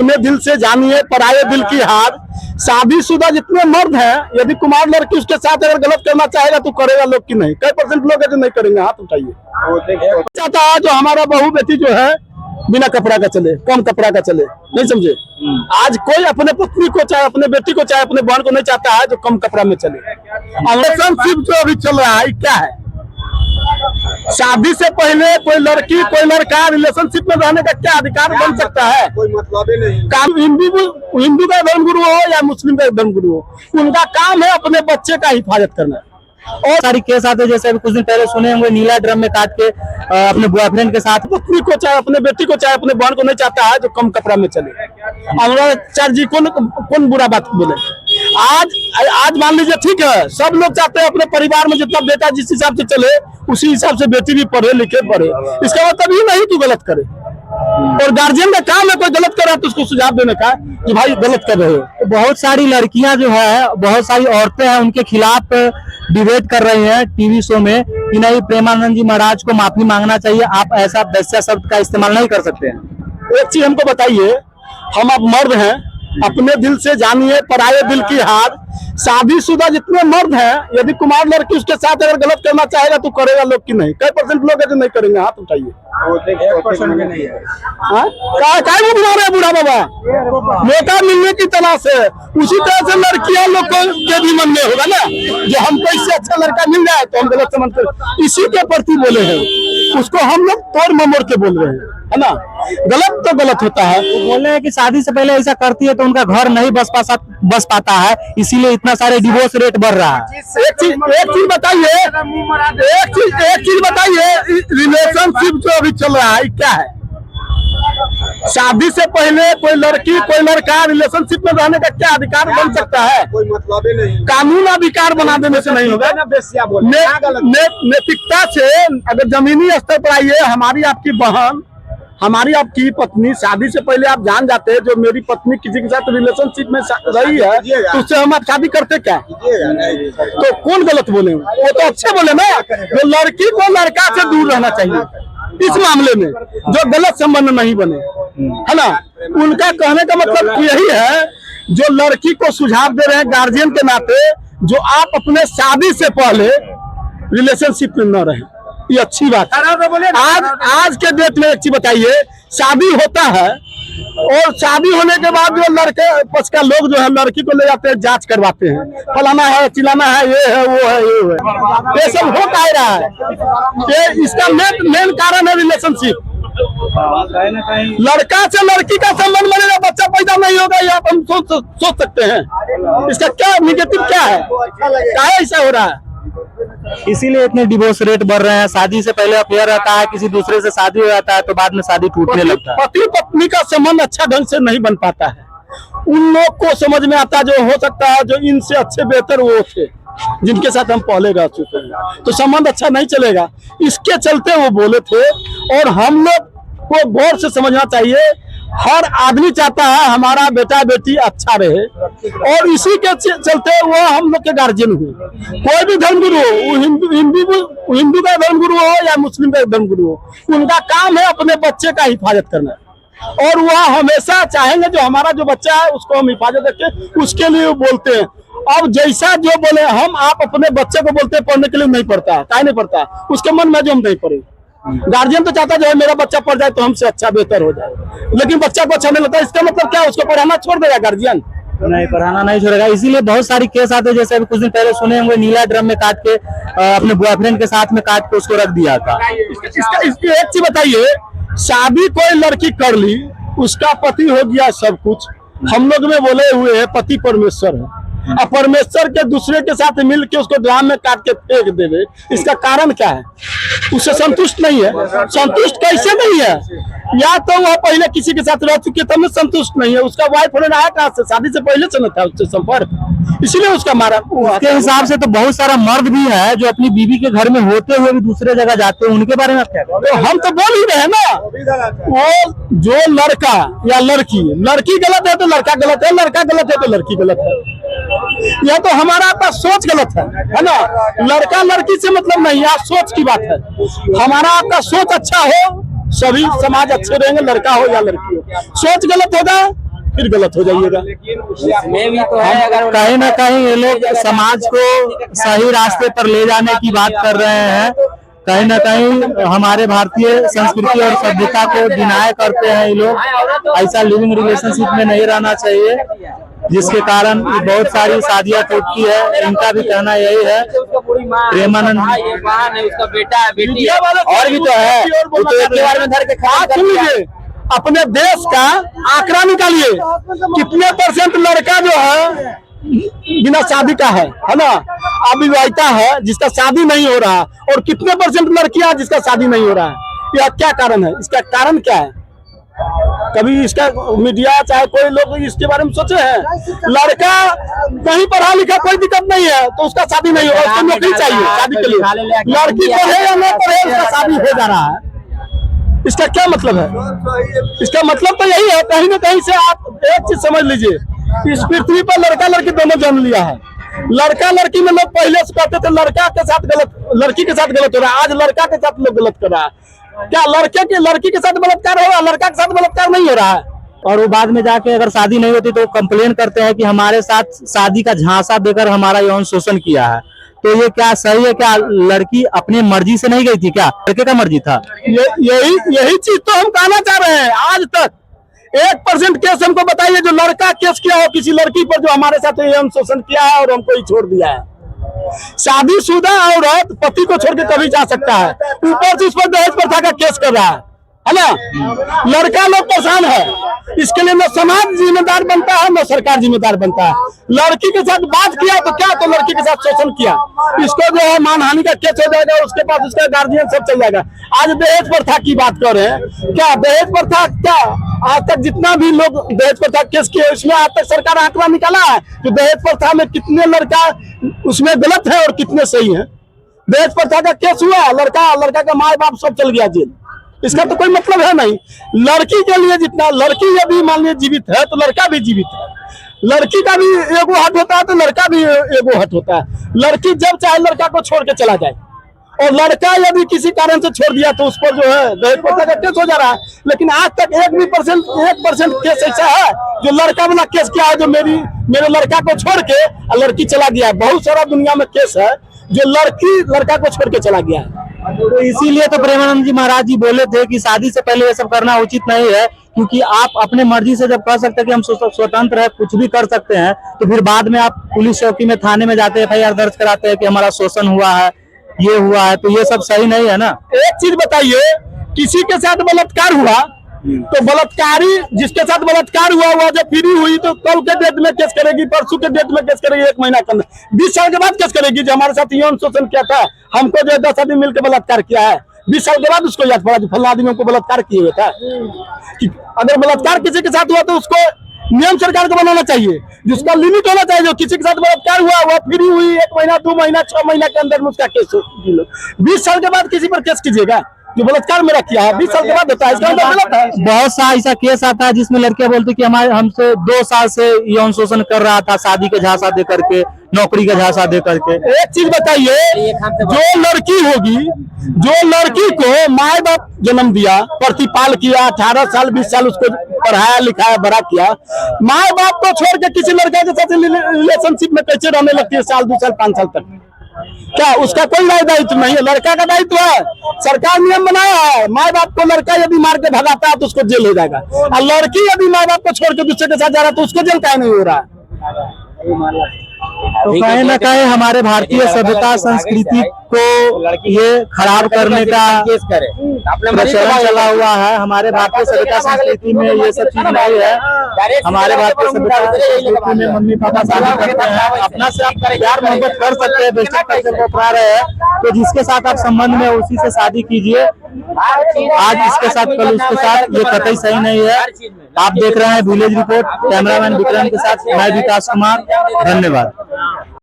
अपने दिल से जानिए पराये दिल की हार। शादीशुदा जितने मर्द हैं, यदि कुमार लड़की उसके साथ अगर गलत करना चाहेगा तो करेगा लोग की नहीं? कई परसेंट लोग है जो नहीं करेंगे, हाथ उठाइए। चाहता है जो हमारा बहू बेटी जो है बिना कपड़ा का चले, कम कपड़ा का चले, नहीं समझे? आज कोई अपने पत्नी को चाहे अपने बेटी को चाहे अपने बहन को नहीं चाहता है जो कम कपड़ा में चले। रिलेशनशिप जो अभी चल रहा है क्या है? शादी से पहले कोई लड़की कोई लड़का रिलेशनशिप में रहने का क्या अधिकार बन सकता है? कोई मतलब ही नहीं। काम हिंदू का धर्मगुरु हो या मुस्लिम का धर्मगुरु हो, उनका काम है अपने बच्चे का हिफाजत करना। और सारी केस आते हैं, जैसे अभी कुछ दिन पहले सुने होंगे नीला ड्रम में काट के अपने बॉयफ्रेंड के साथ। पत्नी को चाहे अपने बेटी को चाहे अपने बहन को नहीं चाहता है जो कम कपड़ा में चले। अनुराग जी कौन बुरा बात बोले? आज मान लीजिए ठीक है, सब लोग चाहते हैं अपने परिवार में जितना बेटा जिस हिसाब से चले उसी हिसाब से बेटी भी पढ़े लिखे पढ़े। इसका मतलब ये नहीं कि गलत करे, और गार्जियन का काम है कोई गलत कर रहा है तो उसको सुझाव देने का कि भाई गलत कर रहे हो। बहुत सारी लड़कियां जो है, बहुत सारी औरतें हैं, उनके खिलाफ डिबेट कर रही हैं टीवी शो में कि नहीं, प्रेमानंद जी महाराज को माफी मांगना चाहिए, आप ऐसा वैसा शब्द का इस्तेमाल नहीं कर सकते हैं। एक चीज हमको बताइए, हम अब मर्द हैं, अपने दिल से जानिए पराये दिल की हार। शादीशुदा जितने मर्द हैं, यदि कुमार लड़की उसके साथ अगर गलत करना चाहेगा तो करेगा लोग की नहीं? कई परसेंट लोग है जो नहीं करेंगे, हाथ उठाइए। 1% भी नहीं है। काय बुला रहे बूढ़ा बाबा? मौका मिलने की तलाश है। उसी तरह से लड़कियां लोग के भी मन में होगा ना, जो हमको इससे अच्छा लड़का मिल जाए तो हम गलत समझते, इसी के प्रति बोले हैं। उसको हम लोग तोड़ ममोड़ के बोल रहे हैं, है ना? गलत तो गलत होता है। वो बोल रहे हैं कि शादी से पहले ऐसा करती है तो उनका घर नहीं बस पाता है, इसीलिए इतना सारे डिवोर्स रेट बढ़ रहा है। एक चीज बताइए, एक चीज बताइए, रिलेशनशिप जो अभी चल रहा है क्या है? शादी से पहले कोई लड़की कोई लड़का रिलेशनशिप में रहने का क्या अधिकार बन सकता है? कोई मतलब ही नहीं। कानून अधिकार बना देने से नहीं होगा। नैतिकता से अगर जमीनी स्तर पर आइए, हमारी आपकी बहन, हमारी आपकी पत्नी, शादी से पहले आप जान जाते हैं जो मेरी पत्नी किसी के साथ रिलेशनशिप में रही है तो उससे हम आप शादी करते क्या? तो कौन गलत बोले? वो तो अच्छे बोले ना, जो लड़की को लड़का से दूर रहना चाहिए इस मामले में, जो गलत संबंध नहीं बने, है ना? उनका कहने का मतलब यही है, जो लड़की को सुझाव दे रहे हैं गार्जियन के नाते, जो आप अपने शादी से पहले रिलेशनशिप में न रहे, ये अच्छी बात है। आज के डेट में एक चीज बताइए, शादी होता है और शादी होने के बाद जो लड़के पक्ष का लोग जो है लड़की को ले जाते हैं, जांच करवाते हैं, फलाना है चिलाना है, ये है वो है ये है, ये सब हो का रहा है। ये इसका मेन कारण है रिलेशनशिप। लड़का से लड़की का संबंध बनेगा, बच्चा पैदा नहीं होगा, ये आप हम सोच सकते हैं। इसका क्या निगेटिव क्या है? क्या ऐसा हो रहा है? इसीलिए इतने डिवोर्स रेट बढ़ रहे हैं। शादी से पहले अफेयर रहता है, किसी दूसरे से शादी हो जाता है तो बाद में शादी टूटने लगता है। पति पत्नी का संबंध अच्छा ढंग से नहीं बन पाता है। उन लोग को समझ में आता है जो हो सकता है जो इनसे अच्छे बेहतर वो थे जिनके साथ हम पहले रह चुके हैं, तो संबंध अच्छा नहीं चलेगा। इसके चलते वो बोले थे, और हम लोग को गौर से समझना चाहिए। हर आदमी चाहता है हमारा बेटा बेटी अच्छा रहे, और इसी के चलते वो हम लोग के गार्जियन हुए। कोई भी धर्मगुरु हो, वो हिंदू का धर्मगुरु हो या मुस्लिम का धर्मगुरु हो, उनका काम है अपने बच्चे का हिफाजत करना, और वह हमेशा चाहेंगे जो हमारा जो बच्चा है उसको हम हिफाजत रखें, उसके लिए वो बोलते हैं। अब जैसा जो बोले, हम आप अपने बच्चे को बोलते हैं पढ़ने के लिए, नहीं पढ़ता है, क्या नहीं पढ़ता है, उसके मन में जो हम नहीं पढ़े। गार्जियन तो चाहता है मेरा बच्चा पढ़ जाए तो हमसे अच्छा बेहतर हो जाए, लेकिन बच्चा को अच्छा नहीं लगता, इसका मतलब क्या? उसको पढ़ाना छोड़ देगा गार्जियन? नहीं, पढ़ाना नहीं छोड़ेगा। इसीलिए बहुत सारी केस आते हैं, जैसे अभी कुछ दिन पहले सुने होंगे नीला ड्रम में काट के अपने बॉयफ्रेंड के साथ में काट के उसको रख दिया था। इसकी एक चीज बताइए, शादी कोई लड़की कर ली, उसका पति हो गया सब कुछ, हम लोग में बोले हुए है पति परमेश्वर है, और परमेश्वर के दूसरे के साथ मिल के उसको ड्राम में काट के फेंक देवे, इसका कारण क्या है? उससे संतुष्ट नहीं है। संतुष्ट कैसे नहीं है? या तो वह पहले किसी के साथ रह चुके तब में संतुष्ट नहीं है, उसका वाइफ होने आया कहाँ से? शादी से पहले से न था उससे संपर्क, इसीलिए उसका मारा। उसके हिसाब से तो बहुत सारा मर्द भी है जो अपनी बीवी के घर में होते हुए भी दूसरे जगह जाते हैं, उनके बारे में क्या? तो हम तो बोल ही रहे हैं ना, वो जो लड़का या लड़की गलत है तो लड़का गलत है, लड़का गलत है तो लड़की गलत है। यह तो हमारा आपका सोच गलत है ना? लड़का लड़की से मतलब नहीं, यह सोच की बात है। हमारा आपका सोच अच्छा हो, सभी समाज अच्छे रहेंगे, लड़का हो या लड़की हो। सोच गलत होगा फिर गलत हो जाइएगा। लेकिन उससे इसमें भी तो है, अगर कहीं ना कहीं ये लोग समाज को सही रास्ते पर ले जाने की बात कर रहे हैं। कहीं ना कहीं हमारे भारतीय संस्कृति और सभ्यता को डिनाय करते हैं ये लोग। ऐसा लिविंग रिलेशनशिप में नहीं रहना चाहिए, जिसके कारण बहुत सारी शादियां टूटती है। इनका भी कहना यही है। प्रेमानंद ये बहन है, उसका बेटा है, बेटी है, मीडिया वाले और भी तो है। और वो तो एक बार में धर के खा बात सुनिए, अपने देश का आंकड़ा निकालिए, कितने परसेंट लड़का जो है बिना शादी का है ना, अविवाहिता है, जिसका शादी नहीं हो रहा, और कितने परसेंट लड़कियां जिसका शादी नहीं हो रहा है। यह क्या कारण है? इसका कारण क्या है? कभी इसका मीडिया चाहे कोई लोग इसके बारे में सोचे हैं? लड़का नहीं पढ़ा लिखा कोई दिक्कत नहीं है तो उसका शादी नहीं हो, उसको नौकरी चाहिए शादी के लिए। लड़की पढ़े या नहीं पढ़े उसका शादी हो जा रहा है। इसका क्या मतलब है? इसका मतलब तो यही है, कहीं ना कहीं से आप एक चीज समझ लीजिए, इस पृथ्वी पर लड़का लड़की दोनों जन्म लिया है। लड़का लड़की में लोग पहले से कहते थे लड़का के साथ गलत, लड़की के साथ गलत हो रहा है। आज लड़का के साथ लोग गलत कर रहा है। क्या लड़की के साथ बलात्कार हो रहा है, लड़का के साथ बलात्कार नहीं हो रहा है? और वो बाद में जाके अगर शादी नहीं होती तो कंप्लेन करते हैं कि हमारे साथ शादी का झांसा देकर हमारा यौन शोषण किया है। तो ये क्या सही है? क्या लड़की अपनी मर्जी से नहीं गई थी? क्या लड़के का मर्जी था? यही चीज तो हम कहना चाह रहे हैं। आज तक 1% केस हमको बताइए जो लड़का केस किया हो किसी लड़की पर जो हमारे साथ यौन शोषण किया है और हमको ही छोड़ दिया है। शादीशुदा औरत पति को छोड़ के कभी जा सकता है, ऊपर से उस पर दहेज प्रथा का केस कर रहा है ना। लड़का लोग परेशान है, इसके लिए न समाज जिम्मेदार बनता है न सरकार जिम्मेदार बनता है। लड़की के साथ बात किया तो क्या, तो लड़की के साथ शोषण किया, इसको जो है मानहानि का केस हो जाएगा, उसके पास उसका गार्जियन सब चल जाएगा। आज दहेज प्रथा की बात कर रहे हैं, क्या दहेज प्रथा क्या आज तक जितना भी लोग दहेज प्रथा केस किए उसमें आज तक सरकार आंकड़ा निकाला है कि दहेज प्रथा में कितने लड़का उसमें गलत है और कितने सही है? दहेज प्रथा का केस हुआ, लड़का का माँ बाप सब चल गया जेल, इसका तो कोई मतलब है नहीं। लड़की के लिए जितना, लड़की यदि मान लीजिए जीवित है तो लड़का भी जीवित है, लड़की का भी एगो हट होता है तो लड़का भी एगो हट होता है। लड़की जब चाहे लड़का को छोड़ के चला जाए, और लड़का यदि किसी कारण से छोड़ दिया तो उस पर जो है दहेज प्रथा का केस हो जा रहा है। लेकिन आज तक 1% केस ऐसा है जो लड़का वाला केस किया है, जो मेरे लड़का को छोड़ के लड़की चला गया है। बहुत सारा दुनिया में केस है जो लड़का को छोड़ के चला गया है। तो इसीलिए तो प्रेमानंद जी महाराज जी बोले थे कि शादी से पहले ये सब करना उचित नहीं है, क्योंकि आप अपने मर्जी से जब कह सकते हैं कि हम स्वतंत्र है, कुछ भी कर सकते हैं, तो फिर बाद में आप पुलिस चौकी में थाने में जाते हैं, FIR दर्ज कराते हैं कि हमारा शोषण हुआ है, ये हुआ है, तो ये सब सही नहीं है ना। एक चीज बताइए, किसी के साथ बलात्कार हुआ तो बलात्कारी जिसके साथ बलात्कार हुआ जब फ्री हुई तो कल के डेट में केस करेगी, परसों के डेट में केस करेगी, 1 महीना के अंदर, 20 साल के बाद केस करेगी। जो हमारे साथ यौन शोषण किया था, हमको जो 10 आदमी मिलकर बलात्कार किया है, 20 साल के बाद उसको याद पड़ा फला आदमी को बलात्कार किए हुए था। अगर बलात्कार किसी के साथ हुआ तो उसको नियम सरकार को बनाना चाहिए, जिसका लिमिट होना चाहिए। जो किसी के साथ बलात्कार हुआ वह फ्री हुई 1 महीना 2 महीना 6 महीना के अंदर में उसका केस हो। 20 साल के बाद किसी पर केस कीजिएगा जो बलात्कार मेरा किया है, 20 साल के बाद होता है, इसका मतलब गलत है। बहुत सा ऐसा केस आता है जिसमें लड़कियां बोलती कि हमसे 2 साल से यौन शोषण कर रहा था, शादी के झांसा दे करके, नौकरी का झांसा दे करके। एक चीज बताइए, जो लड़की होगी, जो लड़की को माँ बाप जन्म दिया, प्रतिपाल किया, 18 साल 20 साल उसको पढ़ाया लिखाया बड़ा किया, माँ बाप को छोड़ के किसी लड़का के साथ रिलेशनशिप में कैसे रहने लगती है साल 2 साल 5 साल तक? क्या उसका कोई दायित्व नहीं है? लड़का का दायित्व है। सरकार नियम बनाया है, माँ बाप को लड़का यदि मार के भगाता है तो उसको जेल हो जाएगा, और लड़की यदि माँ बाप को छोड़ के दूसरे के साथ जा रहा है तो उसको जेल काहे नहीं हो रहा है? तो कहीं ना कहीं हमारे भारतीय सभ्यता संस्कृति को ये खराब करने का प्रचलन चला हुआ है। हमारे भारतीय सभ्यता संस्कृति में ये सब चीज नहीं है। हमारे भारतीय सभ्यता संस्कृति में मम्मी पापा शादी करते हैं, अपना से आप प्यार मोहब्बत कर सकते हैं, वेस्टर्न कल्चर को अपना रहे हैं तो जिसके साथ आप संबंध में उसी से शादी कीजिए। आज इसके साथ कल उसके साथ, ये कतई सही नहीं है। आप देख रहे हैं विलेज रिपोर्ट, कैमरामैन विक्रम के साथ मैं विकास कुमार, धन्यवाद।